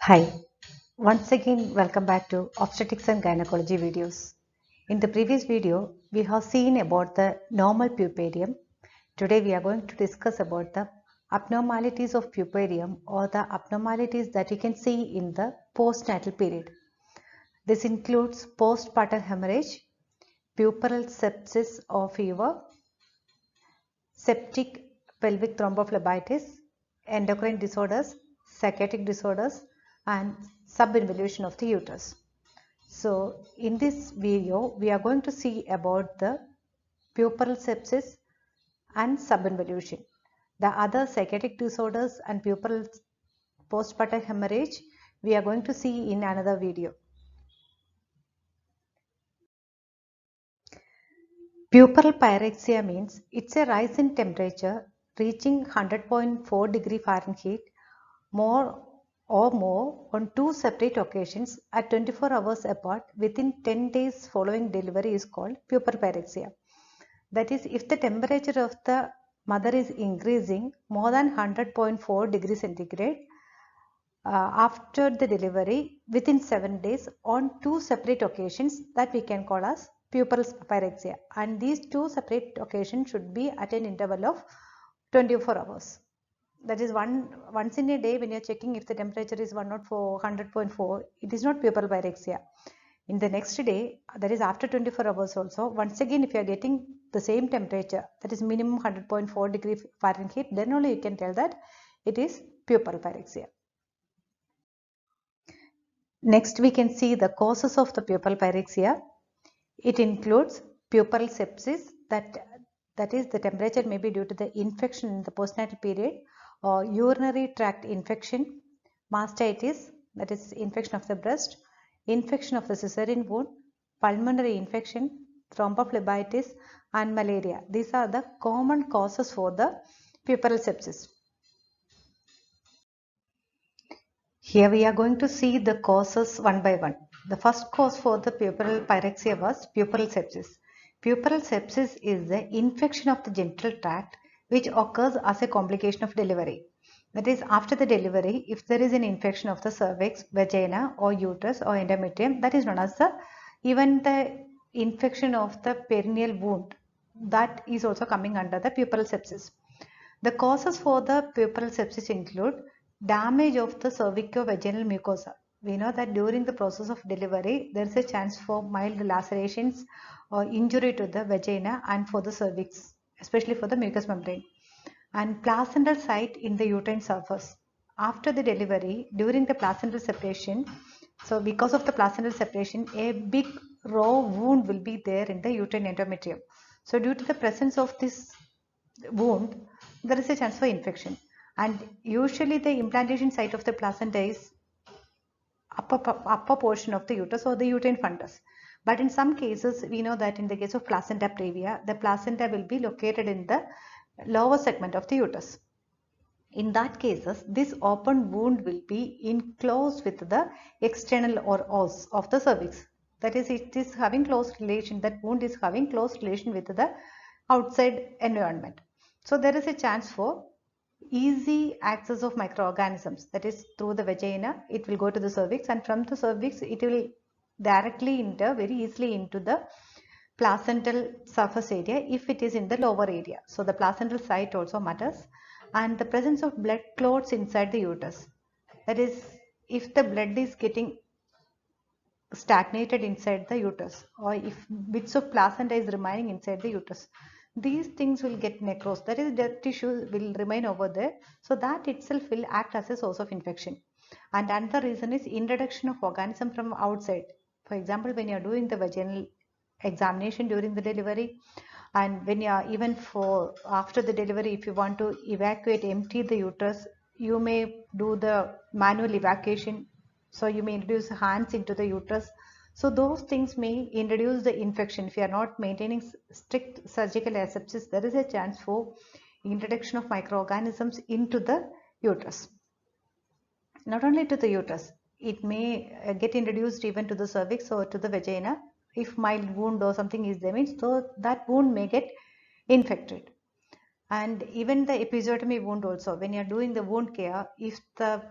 Hi, once again welcome back to Obstetrics and Gynecology videos. In the previous video, we have seen about the normal puparium. Today we are going to discuss about the abnormalities of puparium or the abnormalities that you can see in the postnatal period. This includes postpartum hemorrhage, puerperal sepsis or fever, septic pelvic thrombophlebitis, endocrine disorders, psychiatric disorders, and subinvolution of the uterus. So in this video, we are going to see about the puerperal sepsis and subinvolution. The other psychiatric disorders and puerperal postpartum hemorrhage, we are going to see in another video. Puerperal pyrexia means it's a rise in temperature reaching 100.4 degree Fahrenheit more or more on two separate occasions at 24 hours apart within 10 days following delivery is called puerperal pyrexia. That is, if the temperature of the mother is increasing more than 100.4 degrees centigrade after the delivery within 7 days on two separate occasions, that we can call as puerperal pyrexia, and these two separate occasions should be at an interval of 24 hours. That is once in a day when you are checking if the temperature is 100.4, it is not puerperal pyrexia. In the next day, that is after 24 hours also, once again if you are getting the same temperature, that is minimum 100.4 degree Fahrenheit, then only you can tell that it is puerperal pyrexia. Next we can see the causes of the puerperal pyrexia. It includes puerperal sepsis, that is the temperature may be due to the infection in the postnatal period, or urinary tract infection, mastitis, that is infection of the breast, infection of the cesarean wound, pulmonary infection, thrombophlebitis and malaria. These are the common causes for the puerperal sepsis. Here we are going to see the causes one by one. The first cause for the puerperal pyrexia was puerperal sepsis. Puerperal sepsis is the infection of the genital tract which occurs as a complication of delivery. That is, after the delivery, if there is an infection of the cervix, vagina or uterus or endometrium, that is known as even the infection of the perineal wound, that is also coming under the puerperal sepsis. The causes for the puerperal sepsis include damage of the cervico-vaginal mucosa. We know that during the process of delivery, there is a chance for mild lacerations or injury to the vagina and for the cervix, especially for the mucous membrane. And placental site in the uterine surface. After the delivery, during the placental separation, so because of the placental separation, a big raw wound will be there in the uterine endometrium. So due to the presence of this wound, there is a chance for infection. And usually the implantation site of the placenta is upper portion of the uterus or the uterine fundus. But in some cases, we know that in the case of placenta previa, the placenta will be located in the lower segment of the uterus. In that cases, this open wound will be enclosed with the external or os of the cervix. That is, it is having close relation, that wound is having close relation with the outside environment. So there is a chance for easy access of microorganisms, that is through the vagina it will go to the cervix, and from the cervix it will directly enter very easily into the placental surface area if it is in the lower area. So the placental site also matters, and the presence of blood clots inside the uterus, that is if the blood is getting stagnated inside the uterus, or if bits of placenta is remaining inside the uterus, these things will get necrosed, that is dead tissue will remain over there, so that itself will act as a source of infection. And another reason is introduction of organism from outside. For example, when you are doing the vaginal examination during the delivery, and when you are even for after the delivery, if you want to evacuate, empty the uterus, you may do the manual evacuation, so you may introduce hands into the uterus. So those things may introduce the infection. If you are not maintaining strict surgical asepsis, there is a chance for introduction of microorganisms into the uterus. Not only to the uterus, it may get introduced even to the cervix or to the vagina. If mild wound or something is there, means so that wound may get infected. And even the episiotomy wound also, when you are doing the wound care, if the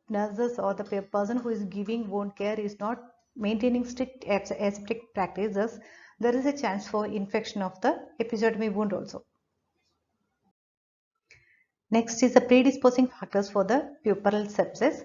nurses or the person who is giving wound care is not maintaining strict aseptic practices, there is a chance for infection of the episiotomy wound also. Next is the predisposing factors for the puerperal sepsis.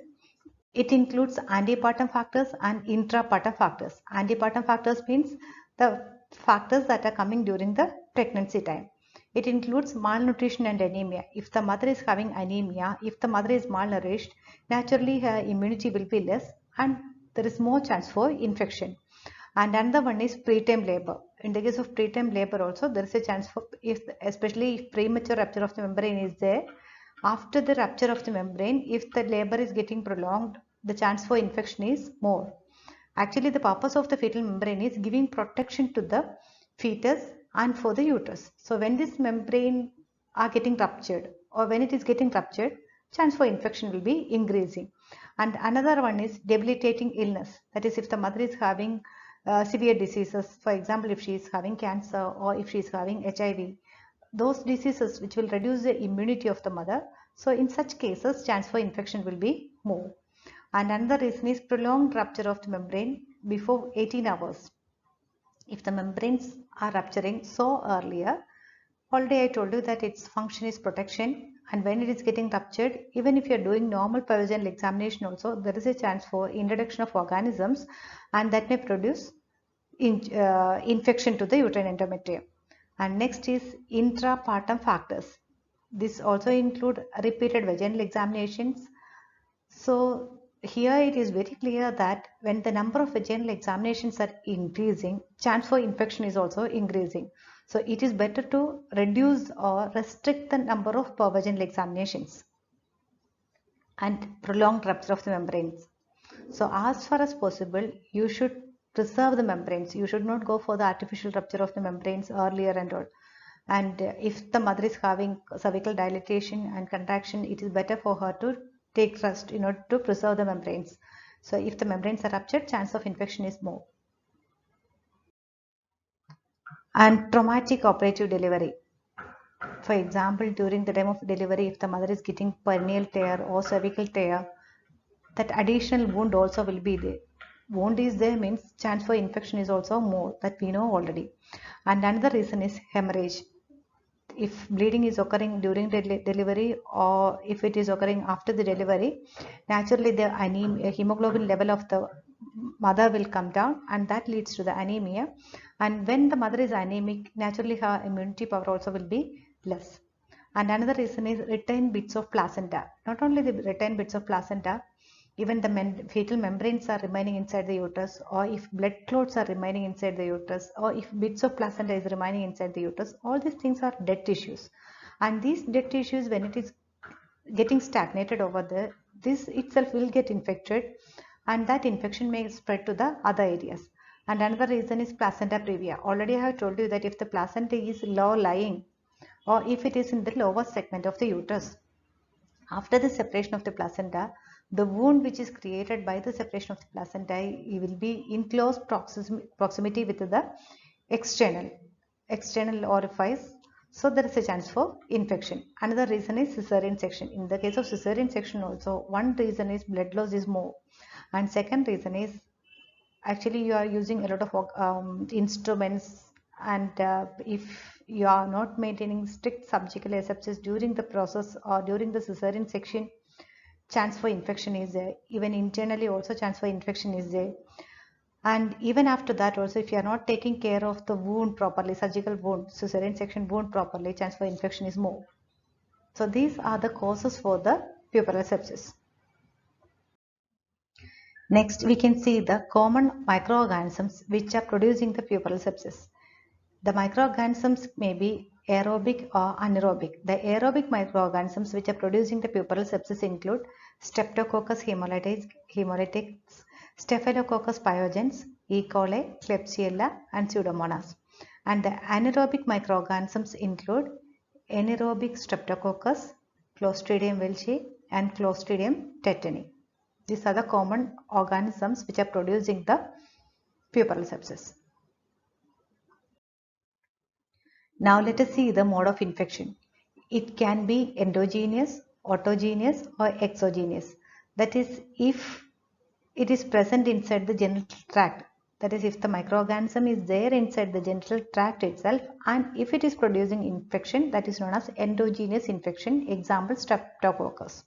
It includes antepartum factors and intrapartum factors. Antepartum factors means the factors that are coming during the pregnancy time. It includes malnutrition and anemia. If the mother is having anemia, if the mother is malnourished, naturally her immunity will be less and there is more chance for infection. And another one is preterm labor. In the case of preterm labor also, there is a chance for, especially if premature rupture of the membrane is there, after the rupture of the membrane, if the labor is getting prolonged, the chance for infection is more. Actually, the purpose of the fetal membrane is giving protection to the fetus and for the uterus. So when this membrane are getting ruptured or when it is getting ruptured, chance for infection will be increasing. And another one is debilitating illness. That is, if the mother is having severe diseases, for example, if she is having cancer or if she is having HIV, those diseases which will reduce the immunity of the mother. So in such cases, chance for infection will be more. And another reason is prolonged rupture of the membrane before 18 hours. If the membranes are rupturing so earlier, already I told you that its function is protection, and when it is getting ruptured, even if you are doing normal pyovaginal examination also, there is a chance for introduction of organisms and that may produce infection to the uterine endometrium. And next is intrapartum factors. This also include repeated vaginal examinations. So here it is very clear that when the number of vaginal examinations are increasing, chance for infection is also increasing. So it is better to reduce or restrict the number of vaginal examinations and prolonged rupture of the membranes. So as far as possible, you should preserve the membranes. You should not go for the artificial rupture of the membranes earlier and all. And if the mother is having cervical dilatation and contraction, it is better for her to take rest in order to preserve the membranes. So if the membranes are ruptured, chance of infection is more. And traumatic operative delivery. For example, during the time of delivery, if the mother is getting perineal tear or cervical tear, that additional wound also will be there. Wound is there means chance for infection is also more, that we know already. And another reason is hemorrhage. If bleeding is occurring during the delivery or if it is occurring after the delivery, naturally the hemoglobin level of the mother will come down and that leads to the anemia. And when the mother is anemic, naturally her immunity power also will be less. And another reason is retained bits of placenta. Not only the retained bits of placenta, even the fetal membranes are remaining inside the uterus, or if blood clots are remaining inside the uterus, or if bits of placenta is remaining inside the uterus, all these things are dead tissues. And these dead tissues, when it is getting stagnated over there, this itself will get infected and that infection may spread to the other areas. And another reason is placenta previa. Already I have told you that if the placenta is low lying or if it is in the lower segment of the uterus, after the separation of the placenta, the wound which is created by the separation of the placenta will be in close proximity with the external orifice. So there is a chance for infection. Another reason is cesarean section. In the case of cesarean section also, one reason is blood loss is more. And second reason is actually you are using a lot of instruments, and if you are not maintaining strict subjugal asepsis during the process or during the cesarean section, chance for infection is there. Even internally also chance for infection is there. And even after that also, if you are not taking care of the wound properly, surgical wound, cesarean section wound properly, chance for infection is more. So these are the causes for the puerperal sepsis. Next, we can see the common microorganisms which are producing the puerperal sepsis. The microorganisms may be aerobic or anaerobic. The aerobic microorganisms which are producing the puerperal sepsis include Streptococcus haemolyticus, Staphylococcus pyogenes, E. coli, Klebsiella, and Pseudomonas. And the anaerobic microorganisms include anaerobic Streptococcus, Clostridium welchii, and Clostridium tetani. These are the common organisms which are producing the puerperal sepsis. Now let us see the mode of infection. It can be endogenous, autogenous, or exogenous. That is, if it is present inside the genital tract, that is, if the microorganism is there inside the genital tract itself, and if it is producing infection, that is known as endogenous infection, example streptococcus.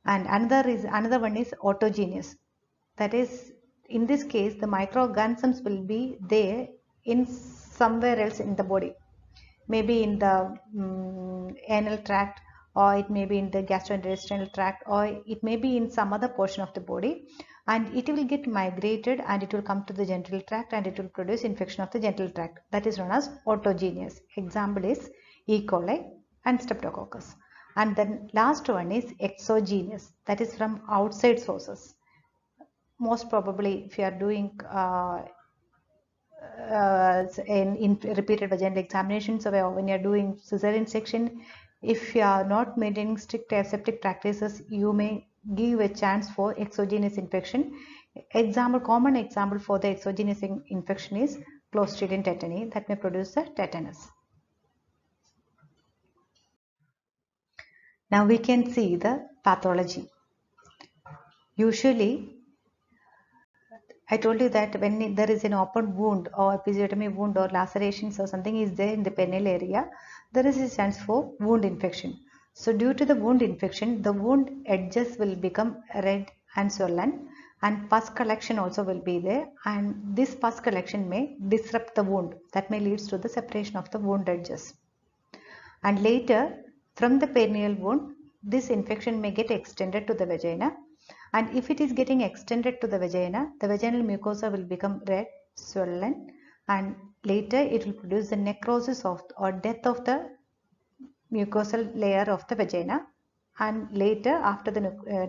And another one is autogenous. That is, in this case, the microorganisms will be there in somewhere else in the body, maybe in the anal tract, or it may be in the gastrointestinal tract, or it may be in some other portion of the body, and it will get migrated and it will come to the genital tract and it will produce infection of the genital tract. That is known as autogenous. Example is E. coli and streptococcus. And then last one is exogenous, that is from outside sources. Most probably, if you are doing in repeated vaginal examinations, or when you are doing cesarean section, if you are not maintaining strict aseptic practices, you may give a chance for exogenous infection. Common example for the exogenous infection is Clostridium tetani, that may produce the tetanus. Now we can see the pathology. Usually, I told you that when there is an open wound or episiotomy wound or lacerations or something is there in the perineal area, there is a chance for wound infection. So due to the wound infection, the wound edges will become red and swollen, and pus collection also will be there, and this pus collection may disrupt the wound. That may lead to the separation of the wound edges. And later, from the perineal wound, this infection may get extended to the vagina. And if it is getting extended to the vaginal mucosa will become red, swollen, and later it will produce the necrosis of or death of the mucosal layer of the vagina. And later, after the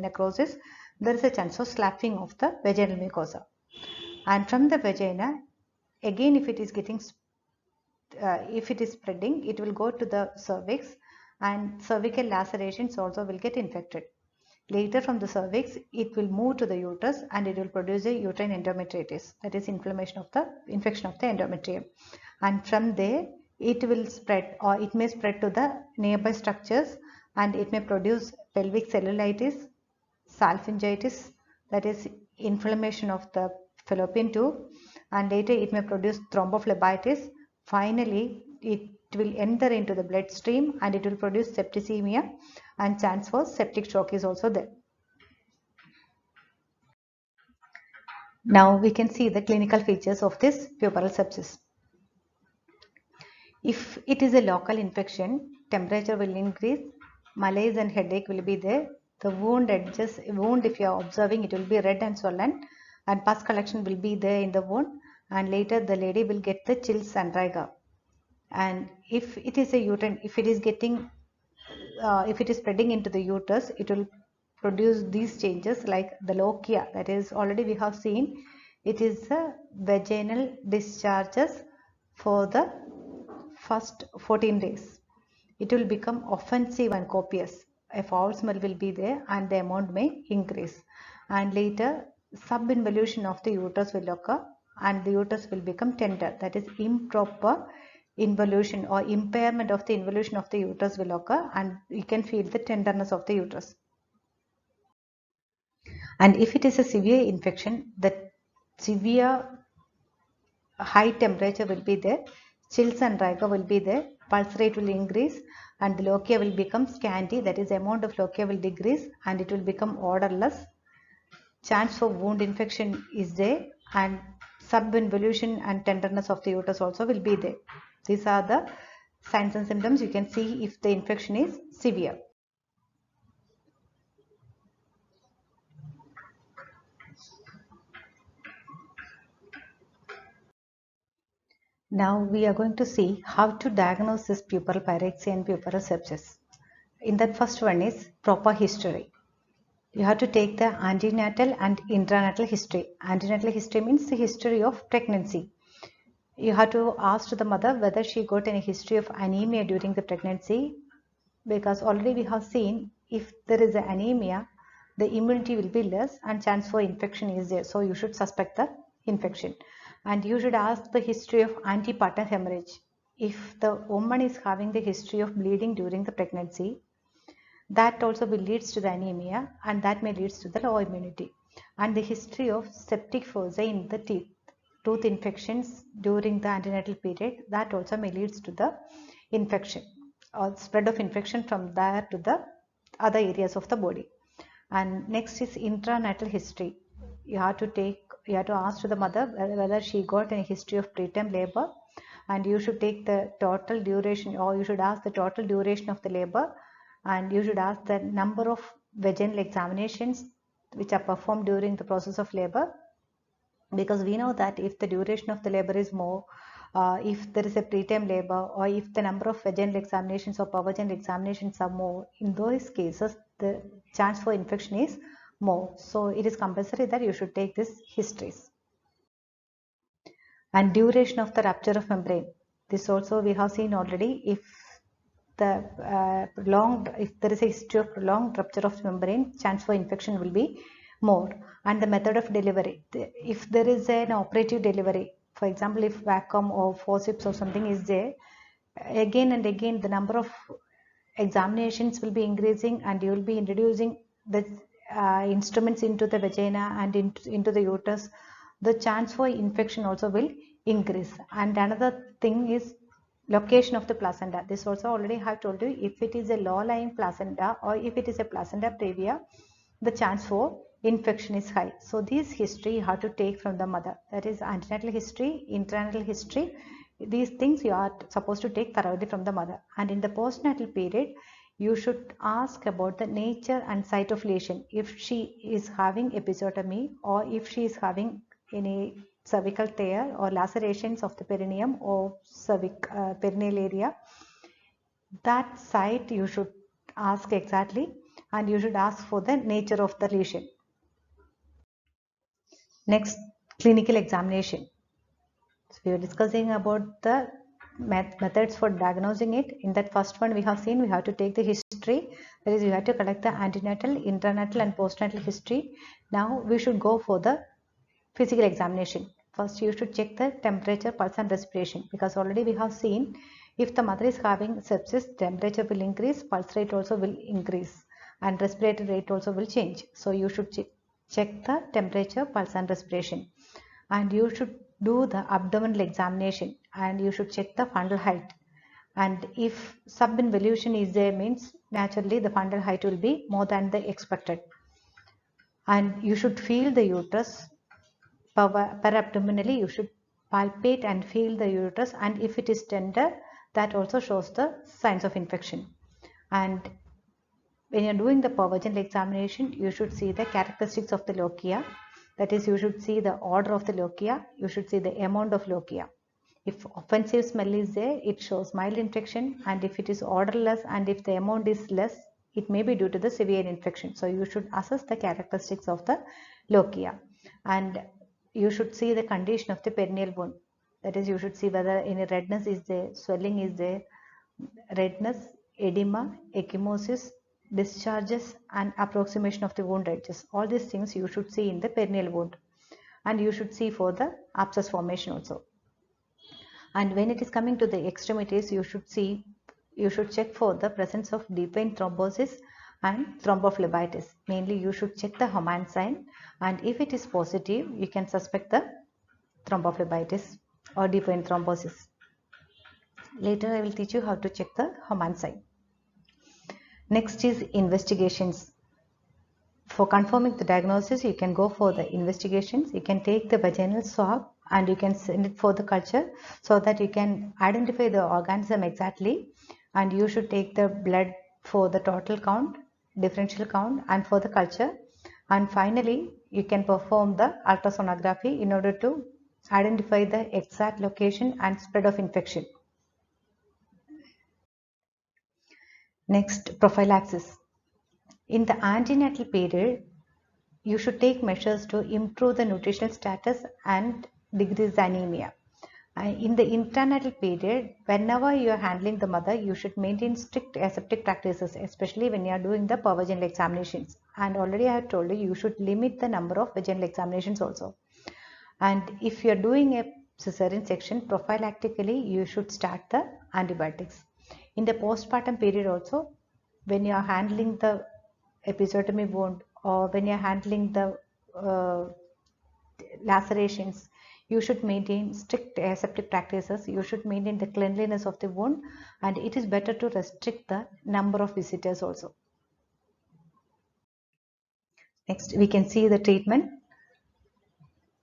necrosis, there is a chance of sloughing of the vaginal mucosa. And from the vagina, again, if it is spreading, it will go to the cervix, and cervical lacerations also will get infected. Later, from the cervix, it will move to the uterus and it will produce a uterine endometritis, that is infection of the endometrium. And from there, it will spread, or it may spread to the nearby structures, and it may produce pelvic cellulitis, salpingitis, that is inflammation of the fallopian tube, and later it may produce thrombophlebitis. Finally, it will enter into the bloodstream and it will produce septicemia, and chance for septic shock is also there. Now we can see the clinical features of this puerperal sepsis. If it is a local infection, temperature will increase, malaise and headache will be there. The wound, if you are observing, it will be red and swollen, and pus collection will be there in the wound, and later the lady will get the chills and rigor. And if it is a uterine, if it is spreading into the uterus, it will produce these changes like the lochia, that is already we have seen. It is the vaginal discharges for the first 14 days. It will become offensive and copious. A foul smell will be there and the amount may increase. And later, subinvolution of the uterus will occur and the uterus will become tender. That is improper involution or impairment of the involution of the uterus will occur, and you can feel the tenderness of the uterus. And if it is a severe infection, the severe high temperature will be there, chills and rigor will be there, pulse rate will increase, and the lochia will become scanty, that is amount of lochia will decrease and it will become odorless. Chance for wound infection is there, and subinvolution and tenderness of the uterus also will be there. These are the signs and symptoms. You can see if the infection is severe. Now we are going to see how to diagnose this puerperal pyrexia and puerperal sepsis. In that, first one is proper history. You have to take the antenatal and intranatal history. Antenatal history means the history of pregnancy. You have to ask to the mother whether she got any history of anemia during the pregnancy, because already we have seen if there is an anemia, the immunity will be less and chance for infection is there. So you should suspect the infection. And you should ask the history of antepartum hemorrhage. If the woman is having the history of bleeding during the pregnancy, that also will leads to the anemia, and that may leads to the low immunity. And the history of septic foci in the teeth, tooth infections during the antenatal period, that also may leads to the infection or spread of infection from there to the other areas of the body. And next is intranatal history. You have to ask to the mother whether she got any history of preterm labor, and you should take the total duration, or you should ask the total duration of the labor, and you should ask the number of vaginal examinations which are performed during the process of labor, because we know that if the duration of the labor is more, if there is a preterm labor, or if the number of vaginal examinations or pervaginal examinations are more, in those cases the chance for infection is more. So it is compulsory that you should take these histories. And duration of the rupture of membrane, this also we have seen already. If there is a history of prolonged rupture of membrane, chance for infection will be more. And the method of delivery, if there is an operative delivery, for example, if vacuum or forceps or something is there, again and again the number of examinations will be increasing, and you will be introducing the instruments into the vagina and into the uterus. The chance for infection also will increase. And another thing is location of the placenta. This also already I have told you, if it is a low-lying placenta or if it is a placenta previa, the chance for infection is high. So this history you have to take from the mother, that is antenatal history, intranatal history. These things you are supposed to take thoroughly from the mother. And in the postnatal period, you should ask about the nature and site of lesion, if she is having episiotomy, or if she is having any cervical tear or lacerations of the perineum or perineal area. That site you should ask exactly, and you should ask for the nature of the lesion. Next, clinical examination. So we are discussing about the methods for diagnosing it. In that first one we have seen, we have to take the history, that is, you have to collect the antenatal, intranatal and postnatal history. Now we should go for the physical examination. First you should check the temperature, pulse and respiration, because already we have seen, if the mother is having sepsis, temperature will increase, pulse rate also will increase, and respiratory rate also will change. So you should check the temperature, pulse and respiration. And you should do the abdominal examination, and you should check the fundal height. And if subinvolution is there, means naturally the fundal height will be more than the expected. And you should feel the uterus per-abdominally. You should palpate and feel the uterus, and if it is tender, that also shows the signs of infection. And when you are doing the pervaginal examination, you should see the characteristics of the lochia. That is, you should see the order of the lochia, you should see the amount of lochia. If offensive smell is there, it shows mild infection, and if it is orderless and if the amount is less, it may be due to the severe infection. So you should assess the characteristics of the lochia. And you should see the condition of the perineal wound. That is, you should see whether any redness is there, swelling is there, redness, edema, ecchymosis, discharges and approximation of the wound edges. All these things you should see in the perineal wound. And you should see for the abscess formation also. And when it is coming to the extremities, you should check for the presence of deep vein thrombosis and thrombophlebitis. Mainly you should check the Homan sign, and if it is positive, you can suspect the thrombophlebitis or deep vein thrombosis. Later I will teach you how to check the Homan sign. Next is investigations. For confirming the diagnosis, you can go for the investigations. You can take the vaginal swab and you can send it for the culture, so that you can identify the organism exactly. And you should take the blood for the total count, differential count, and for the culture. And finally, you can perform the ultrasonography in order to identify the exact location and spread of infection. Next, prophylaxis. In the antenatal period, you should take measures to improve the nutritional status and decrease the anemia. In the intranatal period, whenever you are handling the mother, you should maintain strict aseptic practices, especially when you are doing the pervaginal examinations. And already I have told you, you should limit the number of vaginal examinations also. And if you are doing a cesarean section, prophylactically you should start the antibiotics. In the postpartum period also, when you are handling the episiotomy wound or when you are handling the lacerations, you should maintain strict aseptic practices. You should maintain the cleanliness of the wound, and it is better to restrict the number of visitors also. Next, we can see the treatment.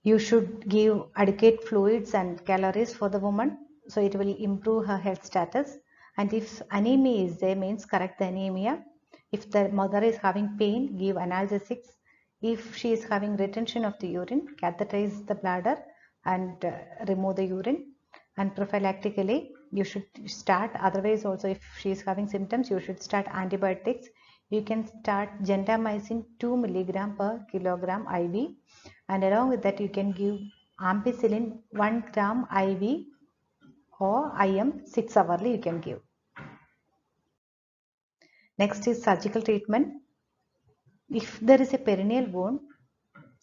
You should give adequate fluids and calories for the woman, so it will improve her health status. And if anemia is there, means correct the anemia. If the mother is having pain, give analgesics. If she is having retention of the urine, catheterize the bladder and remove the urine. And prophylactically, you should start. Otherwise, also if she is having symptoms, you should start antibiotics. You can start gentamicin 2 milligram per kilogram IV, and along with that you can give ampicillin 1 gram IV or IM 6 hourly you can give. Next is surgical treatment. If there is a perineal wound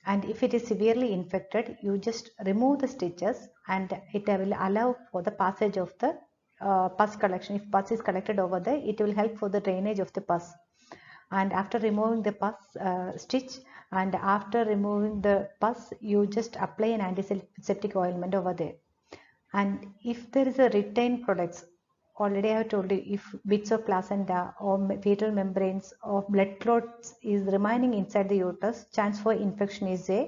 and if it is severely infected, you just remove the stitches and it will allow for the passage of the pus collection. If pus is collected over there, it will help for the drainage of the pus. And after removing the pus stitch and after removing the pus, you just apply an antiseptic ointment over there. And if there is a retained products, already I have told you, if bits of placenta or fetal membranes or blood clots is remaining inside the uterus, chance for infection is there.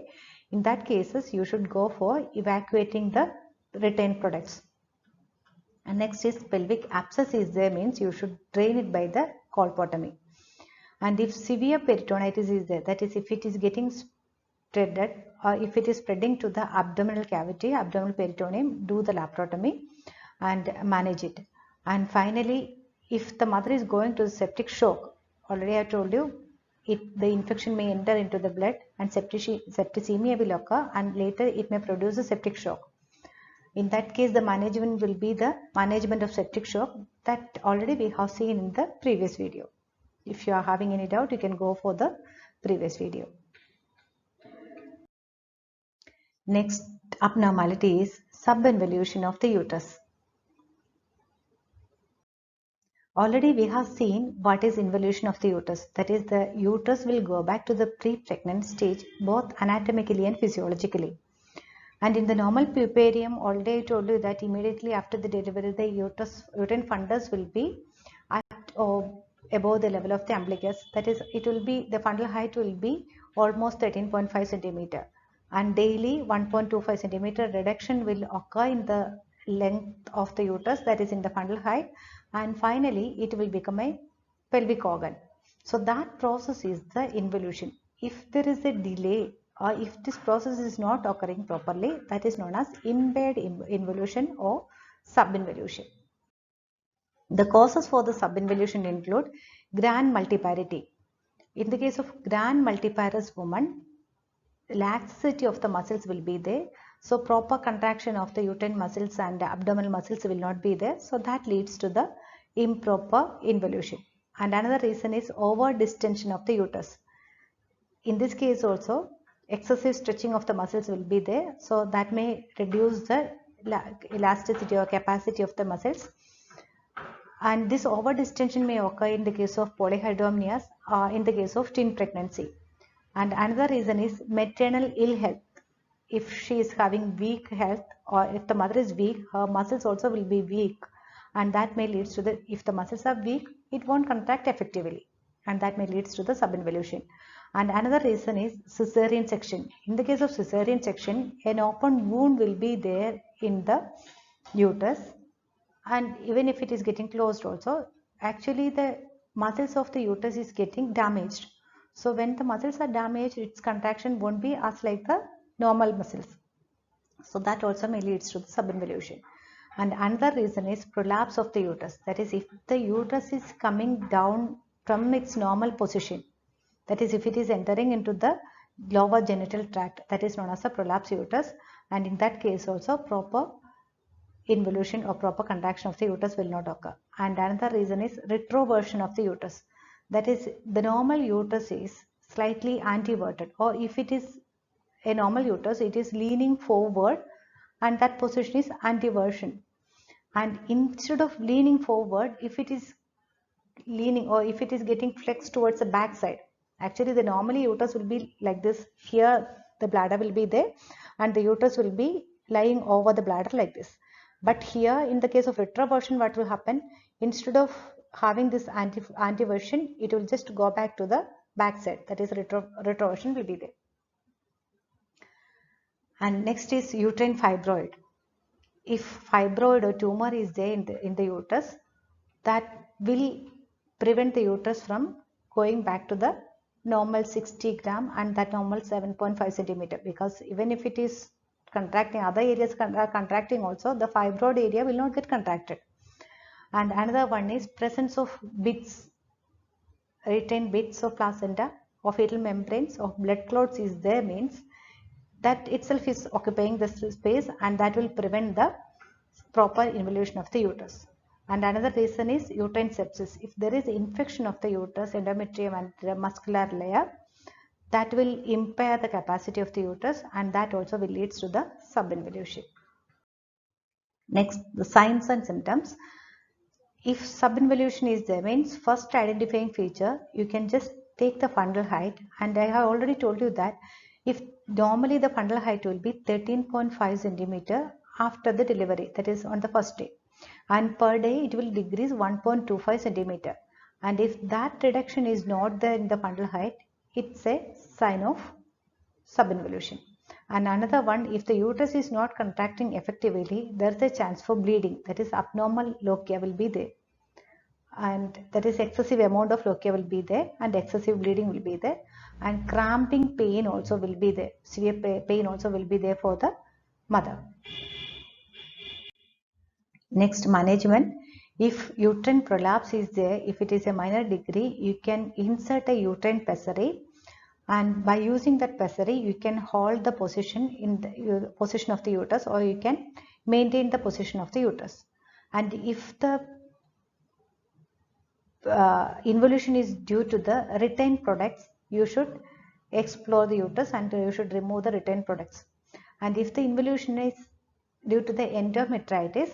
In that cases, you should go for evacuating the retained products. And next is pelvic abscess is there, means you should drain it by the colpotomy. And if severe peritonitis is there, that is if it is getting spreaded or if it is spreading to the abdominal cavity, abdominal peritoneum, do the laparotomy and manage it. And finally, if the mother is going to septic shock, already I told you, the infection may enter into the blood and septicemia will occur, and later it may produce a septic shock. In that case, the management will be the management of septic shock that already we have seen in the previous video. If you are having any doubt, you can go for the previous video. Next abnormality is subinvolution of the uterus. Already we have seen what is involution of the uterus. That is, the uterus will go back to the pre-pregnant stage both anatomically and physiologically. And in the normal puparium, already I told you that immediately after the delivery, the uterine fundus will be at or above the level of the umbilicus. That is, it will be, the fundal height will be almost 13.5 centimeter, and daily 1.25 centimeter reduction will occur in the length of the uterus, that is in the fundal height, and finally it will become a pelvic organ. So that process is the involution. If there is a delay or if this process is not occurring properly, that is known as impaired involution or subinvolution. The causes for the subinvolution include grand multiparity. In the case of grand multiparous woman, laxity of the muscles will be there. So proper contraction of the uterine muscles and abdominal muscles will not be there. So that leads to the improper involution. And another reason is over distension of the uterus. In this case also, excessive stretching of the muscles will be there. So that may reduce the elasticity or capacity of the muscles. And this over distension may occur in the case of polyhydramnios or in the case of teen pregnancy. And another reason is maternal ill health. If she is having weak health or if the mother is weak, her muscles also will be weak, and that may lead to the, if the muscles are weak, it won't contract effectively, and that may lead to the subinvolution. And another reason is cesarean section. In the case of cesarean section, an open wound will be there in the uterus, and even if it is getting closed also, actually the muscles of the uterus is getting damaged. So when the muscles are damaged, its contraction won't be as like the normal muscles. So that also may lead to the subinvolution. And another reason is prolapse of the uterus. That is, if the uterus is coming down from its normal position, that is, if it is entering into the lower genital tract, that is known as a prolapse uterus. And in that case also, proper involution or proper contraction of the uterus will not occur. And another reason is retroversion of the uterus. That is, the normal uterus is slightly anteverted, or if it is a normal uterus, it is leaning forward, and that position is anteversion. And instead of leaning forward, if it is leaning or if it is getting flexed towards the back side. Actually, the normally uterus will be like this. Here the bladder will be there and the uterus will be lying over the bladder like this. But here in the case of retroversion, what will happen? Instead of having this anteversion, it will just go back to the back side. That is retroversion will be there. And next is uterine fibroid. If fibroid or tumor is there in the uterus, that will prevent the uterus from going back to the normal 60 gram and that normal 7.5 centimeter, because even if it is contracting, other areas are contracting also, the fibroid area will not get contracted. And another one is presence of bits, retained bits of placenta or fetal membranes or blood clots is there, means that itself is occupying the space and that will prevent the proper involution of the uterus. And another reason is uterine sepsis. If there is infection of the uterus, endometrium and the muscular layer, that will impair the capacity of the uterus and that also will lead to the subinvolution. Next, the signs and symptoms. If subinvolution is there, means first identifying feature, you can just take the fundal height, and I have already told you that if normally the fundal height will be 13.5 centimeter after the delivery, that is on the first day, and per day it will decrease 1.25 centimeter, and if that reduction is not there in the fundal height, it's a sign of subinvolution. And another one, if the uterus is not contracting effectively, there's a chance for bleeding, that is abnormal lochia will be there, and that is excessive amount of lochia will be there and excessive bleeding will be there, and cramping pain also will be there, severe pain also will be there for the mother. Next, management. If uterine prolapse is there, if it is a minor degree, you can insert a uterine pessary, and by using that pessary you can hold the position in the position of the uterus, or you can maintain the position of the uterus. And if the involution is due to the retained products, you should explore the uterus and you should remove the retained products. And if the involution is due to the endometritis,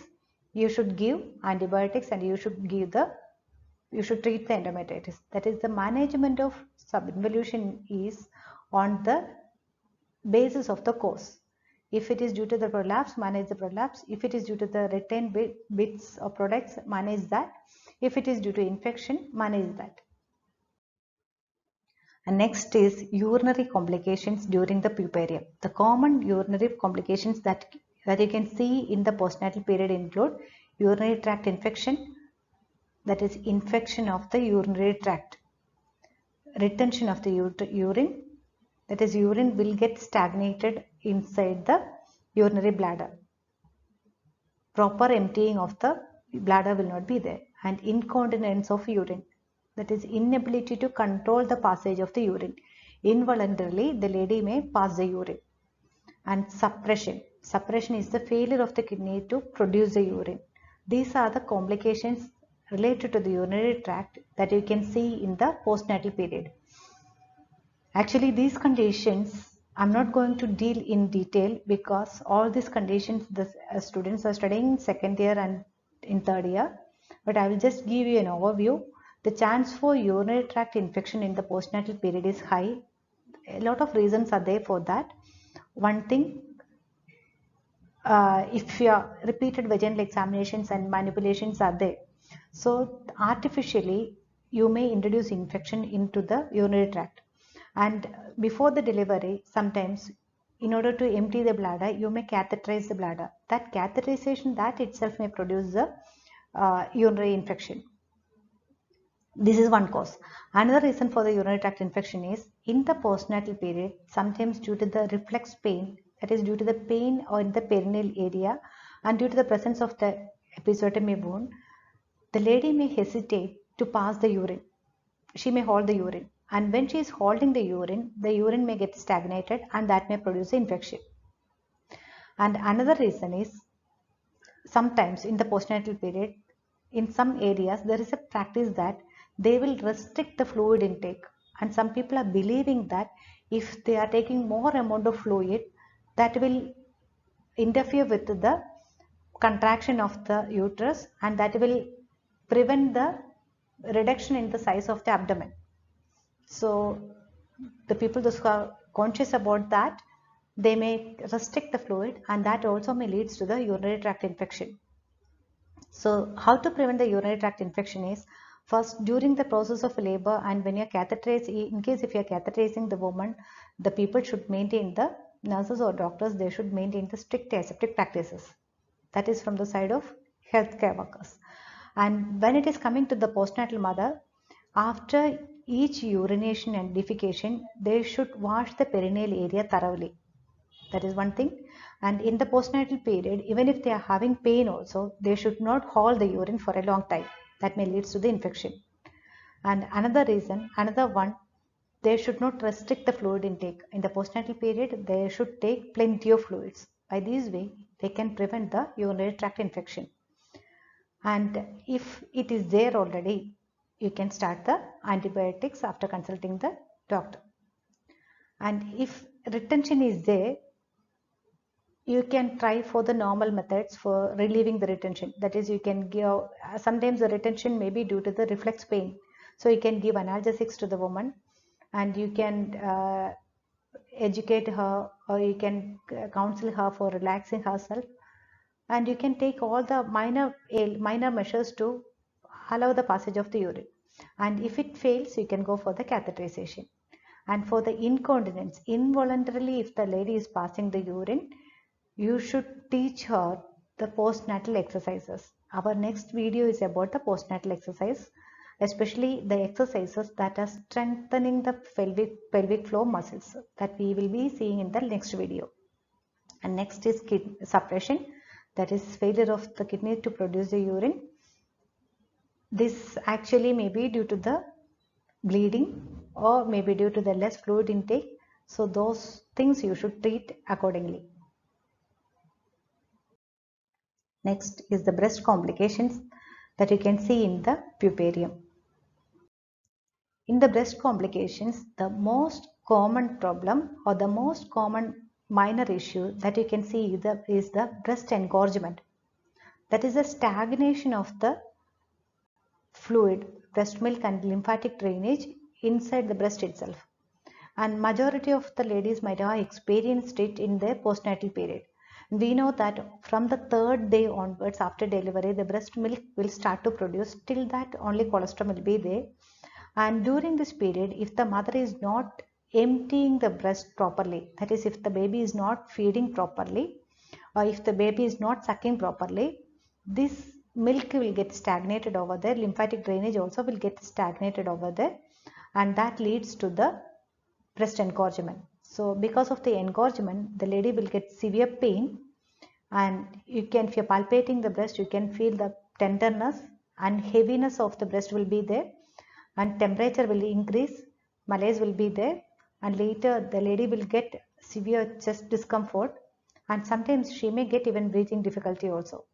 you should give antibiotics and you should treat the endometritis. That is, the management of subinvolution is on the basis of the cause. If it is due to the prolapse, manage the prolapse. If it is due to the retained bits or products, manage that. If it is due to infection, manage that. And next is urinary complications during the puerperium. The common urinary complications that you can see in the postnatal period include urinary tract infection, that is infection of the urinary tract, retention of the urine, that is urine will get stagnated inside the urinary bladder, proper emptying of the bladder will not be there, and incontinence of urine, that is inability to control the passage of the urine. Involuntarily the lady may pass the urine. And suppression is the failure of the kidney to produce the urine. These are the complications related to the urinary tract that you can see in the postnatal period. Actually, these conditions I'm not going to deal in detail because all these conditions the students are studying in second year and in third year, but I will just give you an overview. The chance for urinary tract infection in the postnatal period is high. A lot of reasons are there for that. One thing, if your repeated vaginal examinations and manipulations are there, so artificially you may introduce infection into the urinary tract. And before the delivery, sometimes in order to empty the bladder, you may catheterize the bladder. That catheterization, that itself may produce the urinary infection. This is one cause. Another reason for the urinary tract infection is in the postnatal period, sometimes due to the reflex pain, that is due to the pain or in the perineal area, and due to the presence of the episiotomy wound, the lady may hesitate to pass the urine. She may hold the urine, and when she is holding the urine may get stagnated and that may produce infection. And another reason is sometimes in the postnatal period, in some areas there is a practice that they will restrict the fluid intake, and some people are believing that if they are taking more amount of fluid, that will interfere with the contraction of the uterus and that will prevent the reduction in the size of the abdomen. So the people who are conscious about that, they may restrict the fluid, and that also may leads to the urinary tract infection. So how to prevent the urinary tract infection is, first, during the process of labor and when you're catheterizing, in case if you're catheterizing the woman, the people should maintain, the nurses or doctors, they should maintain the strict aseptic practices. That is from the side of healthcare workers. And when it is coming to the postnatal mother, after each urination and defecation, they should wash the perineal area thoroughly. That is one thing. And in the postnatal period, even if they are having pain also, they should not hold the urine for a long time. That may lead to the infection. And another reason, another one, they should not restrict the fluid intake. In the postnatal period, they should take plenty of fluids. By this way, they can prevent the urinary tract infection. And if it is there already, you can start the antibiotics after consulting the doctor. And if retention is there, you can try for the normal methods for relieving the retention. That is, you can give, sometimes the retention may be due to the reflex pain. So you can give analgesics to the woman, and you can educate her, or you can counsel her for relaxing herself, and you can take all the minor measures to allow the passage of the urine. And if it fails, you can go for the catheterization. And for the incontinence, involuntarily, if the lady is passing the urine, you should teach her the postnatal exercises. Our next video is about the postnatal exercise, especially the exercises that are strengthening the pelvic floor muscles, that we will be seeing in the next video. And next is kidney suppression, that is failure of the kidney to produce the urine. This actually may be due to the bleeding, or maybe due to the less fluid intake. So those things you should treat accordingly. Next is the breast complications that you can see in the puparium. In the breast complications, the most common problem or the most common minor issue that you can see is the breast engorgement. That is a stagnation of the fluid, breast milk and lymphatic drainage inside the breast itself. And majority of the ladies might have experienced it in their postnatal period. We know that from the third day onwards after delivery, the breast milk will start to produce. Till that, only colostrum will be there. And during this period, if the mother is not emptying the breast properly, that is, if the baby is not feeding properly, or if the baby is not sucking properly, this milk will get stagnated over there. Lymphatic drainage also will get stagnated over there, and that leads to the breast engorgement. So because of the engorgement, the lady will get severe pain, and you can, if you're palpating the breast, you can feel the tenderness and heaviness of the breast will be there, and temperature will increase, malaise will be there, and later the lady will get severe chest discomfort, and sometimes she may get even breathing difficulty also.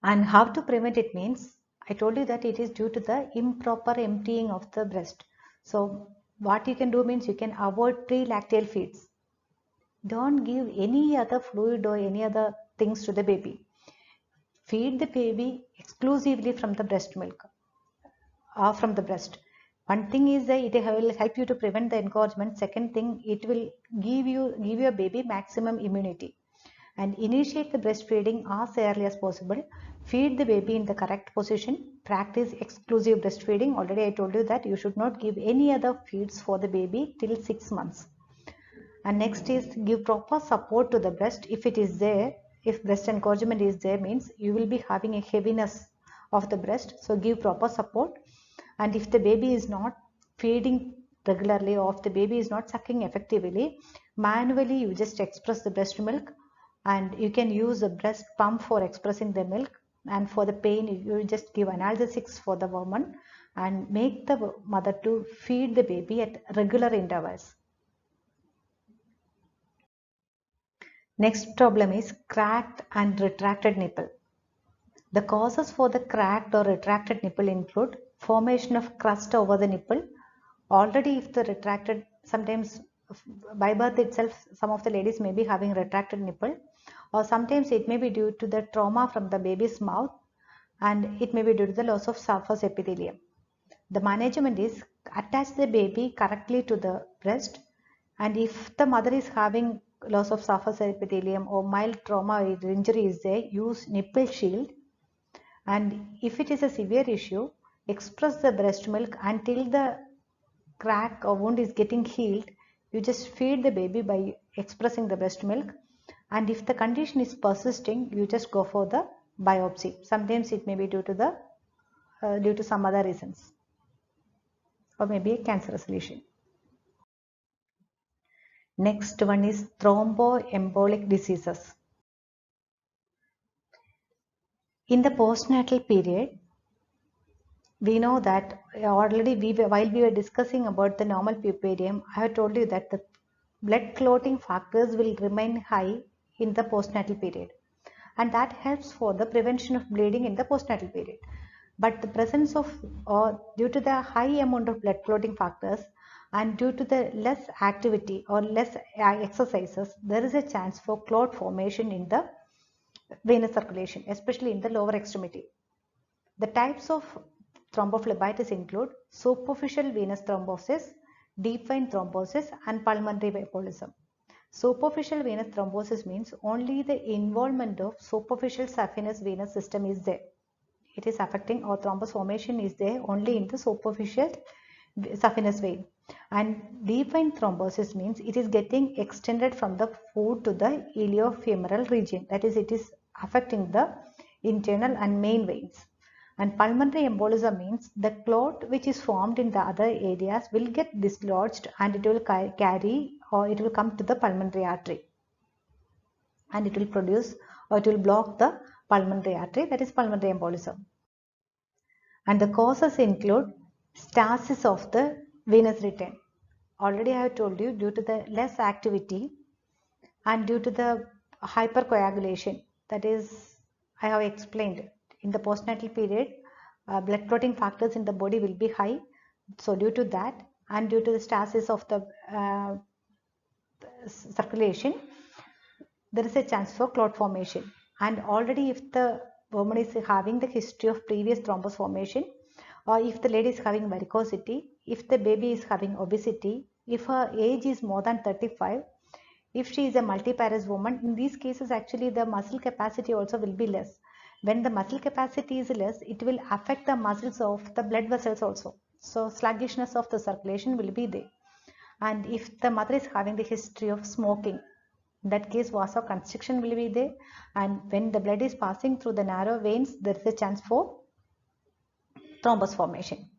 And how to prevent it means, I told you that it is due to the improper emptying of the breast. So what you can do means, you can avoid pre-lacteal feeds. Don't give any other fluid or any other things to the baby. Feed the baby exclusively from the breast milk or from the breast. One thing is that it will help you to prevent the engorgement. Second thing, it will give your baby maximum immunity. And initiate the breastfeeding as early as possible. Feed the baby in the correct position. Practice exclusive breastfeeding. Already I told you that you should not give any other feeds for the baby till 6 months. And next is, give proper support to the breast if it is there. If breast engorgement is there, means you will be having a heaviness of the breast. So give proper support. And if the baby is not feeding regularly, or if the baby is not sucking effectively, manually you just express the breast milk, and you can use a breast pump for expressing the milk. And for the pain, you just give analgesics for the woman, and make the mother to feed the baby at regular intervals. Next problem is cracked and retracted nipple. The causes for the cracked or retracted nipple include formation of crust over the nipple. Already if the retracted, sometimes by birth itself, some of the ladies may be having retracted nipple, or sometimes it may be due to the trauma from the baby's mouth, and it may be due to the loss of surface epithelium. The management is attach the baby correctly to the breast, and if the mother is having loss of surface epithelium or mild trauma or injury is there, use nipple shield, and if it is a severe issue, express the breast milk until the crack or wound is getting healed. You just feed the baby by expressing the breast milk, and if the condition is persisting, you just go for the biopsy. Sometimes it may be due to some other reasons, or maybe a cancerous lesion. Next one is thromboembolic diseases. In the postnatal period, we know that already while we were discussing about the normal puerperium, I have told you that the blood clotting factors will remain high in the postnatal period, and that helps for the prevention of bleeding in the postnatal period. But the presence of, or due to the high amount of blood clotting factors and due to the less activity or less exercises, there is a chance for clot formation in the venous circulation, especially in the lower extremity. The types of thrombophlebitis include superficial venous thrombosis, deep vein thrombosis, and pulmonary embolism. Superficial venous thrombosis means only the involvement of superficial saphenous venous system is there. It is affecting, or thrombus formation is there only in the superficial saphenous vein. And deep vein thrombosis means it is getting extended from the foot to the iliofemoral region. That is, it is affecting the internal and main veins. And pulmonary embolism means the clot which is formed in the other areas will get dislodged, and it will carry, or it will come to the pulmonary artery, and it will produce, or it will block the pulmonary artery. That is pulmonary embolism. And the causes include stasis of the venous return. Already I have told you, due to the less activity and due to the hypercoagulation, that is, I have explained, in the postnatal period, blood clotting factors in the body will be high. So due to that, and due to the stasis of the circulation, there is a chance for clot formation. And already if the woman is having the history of previous thrombus formation, or if the lady is having varicosity, if the baby is having obesity, if her age is more than 35, if she is a multiparous woman, in these cases actually the muscle capacity also will be less. When the muscle capacity is less, it will affect the muscles of the blood vessels also. So sluggishness of the circulation will be there. And if the mother is having the history of smoking, in that case vasoconstriction will be there, and when the blood is passing through the narrow veins, there is a chance for thrombus formation.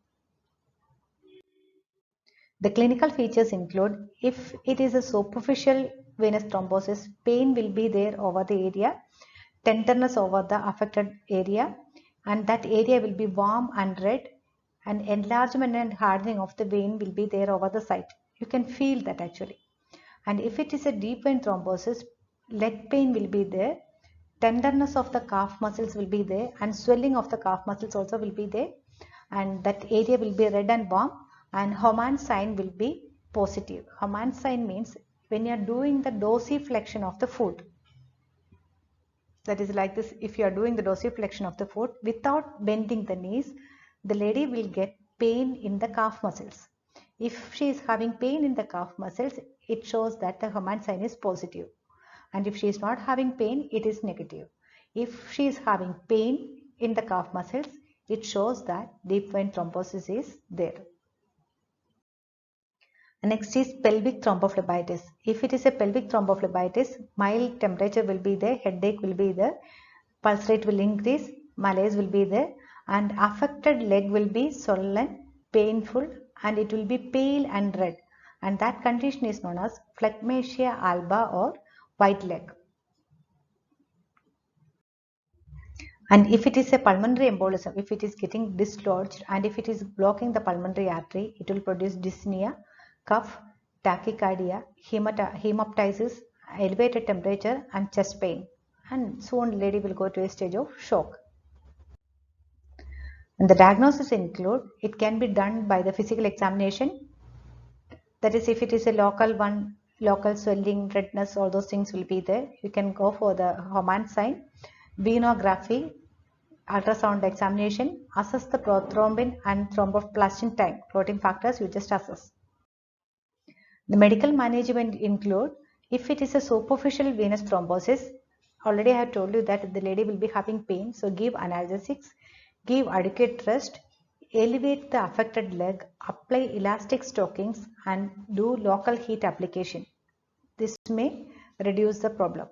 The clinical features include, if it is a superficial venous thrombosis, pain will be there over the area, tenderness over the affected area, and that area will be warm and red, and enlargement and hardening of the vein will be there over the site. You can feel that actually. And if it is a deep vein thrombosis, leg pain will be there, tenderness of the calf muscles will be there, and swelling of the calf muscles also will be there, and that area will be red and warm, and Homan sign will be positive. Homan sign means when you are doing the dorsiflexion of the foot. That is like this, if you are doing the dorsiflexion of the foot without bending the knees, the lady will get pain in the calf muscles. If she is having pain in the calf muscles, it shows that the Homan sign is positive. And if she is not having pain, it is negative. If she is having pain in the calf muscles, it shows that deep vein thrombosis is there. Next is pelvic thrombophlebitis. If it is a pelvic thrombophlebitis, mild temperature will be there, headache will be there, pulse rate will increase, malaise will be there, and affected leg will be swollen, painful, and it will be pale and red. And that condition is known as phlegmatia alba or white leg. And if it is a pulmonary embolism, if it is getting dislodged and if it is blocking the pulmonary artery, it will produce dyspnea, cough, tachycardia, hemoptysis, elevated temperature, and chest pain. And soon lady will go to a stage of shock. And the diagnosis include, it can be done by the physical examination. That is, if it is a local one, local swelling, redness, all those things will be there. You can go for the Homan sign, venography, ultrasound examination, assess the prothrombin and thromboplastin time, clotting factors you just assess. The medical management include, if it is a superficial venous thrombosis, already I have told you that the lady will be having pain, so give analgesics, give adequate rest, elevate the affected leg, apply elastic stockings and do local heat application. This may reduce the problem.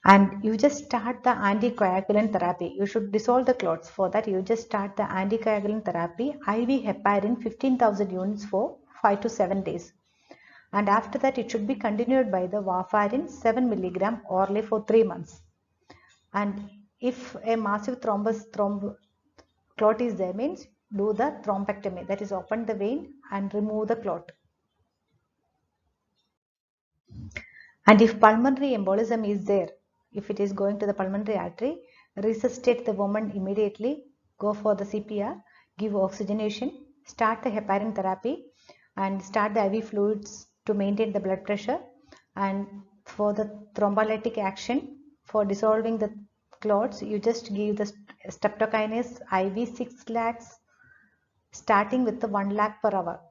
And you just start the anticoagulant therapy. You should dissolve the clots. For that, you just start the anticoagulant therapy, IV heparin 15,000 units for 5 to 7 days. And after that, it should be continued by the warfarin 7 mg orally for 3 months. And if a massive clot is there, means do the thrombectomy, that is open the vein and remove the clot. And if pulmonary embolism is there, if it is going to the pulmonary artery, resuscitate the woman immediately, go for the CPR, give oxygenation, start the heparin therapy and start the IV fluids to maintain the blood pressure. And for the thrombolytic action, for dissolving the clots, you just give the streptokinase IV 6 lakhs starting with the 1 lakh per hour.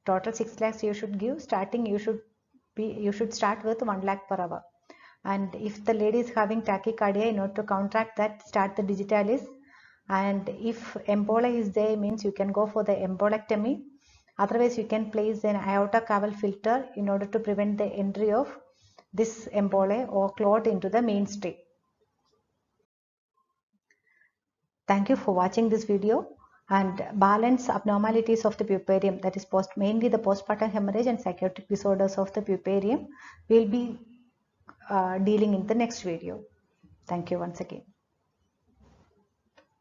Total 6 lakhs you should give, starting you should start with 1 lakh per hour. And if the lady is having tachycardia, in order to counteract that, start the digitalis. And if emboli is there, means you can go for the embolectomy. Otherwise, you can place an aorta caval filter in order to prevent the entry of this emboli or clot into the mainstream. Thank you for watching this video. And balance abnormalities of the puparium, that is mainly the postpartum hemorrhage and psychotic disorders of the puparium, will be dealing in the next video. Thank you once again.